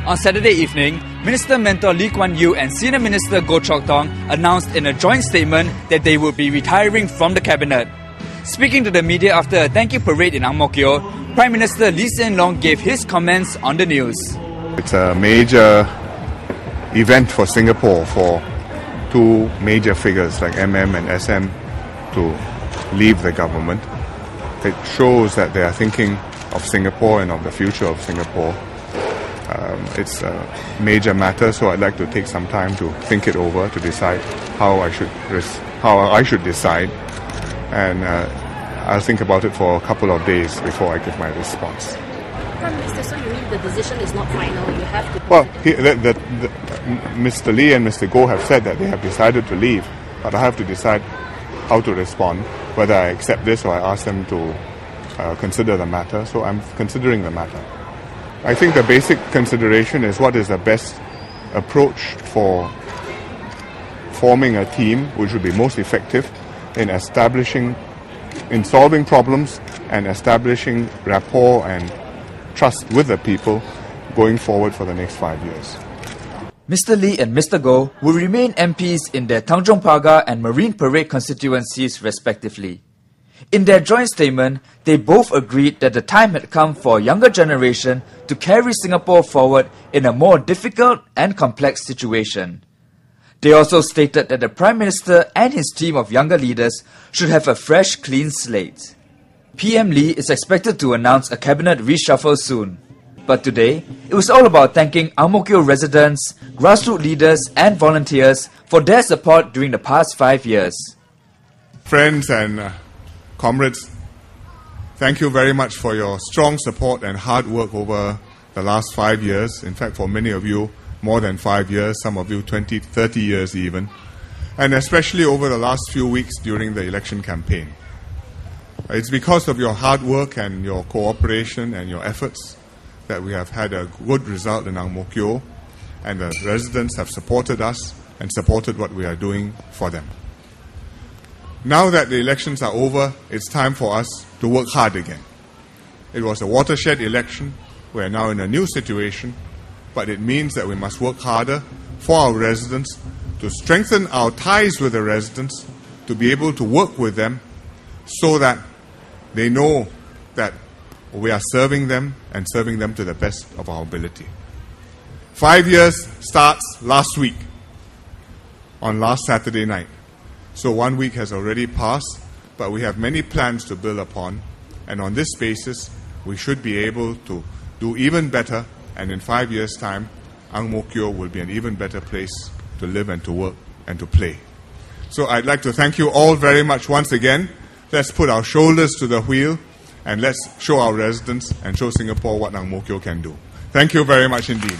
On Saturday evening, Minister Mentor Lee Kuan Yew and Senior Minister Goh Chok Tong announced in a joint statement that they would be retiring from the cabinet. Speaking to the media after a thank you parade in Ang Mo Kio, Prime Minister Lee Hsien Loong gave his comments on the news. It's a major event for Singapore for two major figures like MM and SM to leave the government. It shows that they are thinking of Singapore and of the future of Singapore. It's a major matter, so I'd like to take some time to think it over, to decide how I should decide, and I'll think about it for a couple of days before I give my response. Prime Minister, so you mean the decision is not final? You have to. Well, Mr. Lee and Mr. Goh have said that they have decided to leave, but I have to decide how to respond, whether I accept this or I ask them to consider the matter. So I'm considering the matter. I think the basic consideration is what is the best approach for forming a team which would be most effective in solving problems and establishing rapport and trust with the people going forward for the next 5 years. Mr. Lee and Mr. Goh will remain MPs in their Tanjong Pagar and Marine Parade constituencies respectively. In their joint statement, they both agreed that the time had come for a younger generation to carry Singapore forward in a more difficult and complex situation. They also stated that the Prime Minister and his team of younger leaders should have a fresh, clean slate. PM Lee is expected to announce a cabinet reshuffle soon. But today, it was all about thanking Ang Mo Kio residents, grassroots leaders and volunteers for their support during the past 5 years. Friends and comrades, thank you very much for your strong support and hard work over the last 5 years. In fact, for many of you, more than 5 years, some of you 20, 30 years even. And especially over the last few weeks during the election campaign. It's because of your hard work and your cooperation and your efforts that we have had a good result in Ang Mo Kio, and the residents have supported us and supported what we are doing for them. Now that the elections are over, it's time for us to work hard again. It was a watershed election. We are now in a new situation, but it means that we must work harder for our residents, to strengthen our ties with the residents, to be able to work with them so that they know that we are serving them and serving them to the best of our ability. 5 years starts last week, on last Saturday night. So 1 week has already passed, but we have many plans to build upon, and on this basis, we should be able to do even better, and in 5 years' time, Ang Mo Kio will be an even better place to live and to work and to play. So I'd like to thank you all very much once again. Let's put our shoulders to the wheel, and let's show our residents and show Singapore what Ang Mo Kio can do. Thank you very much indeed.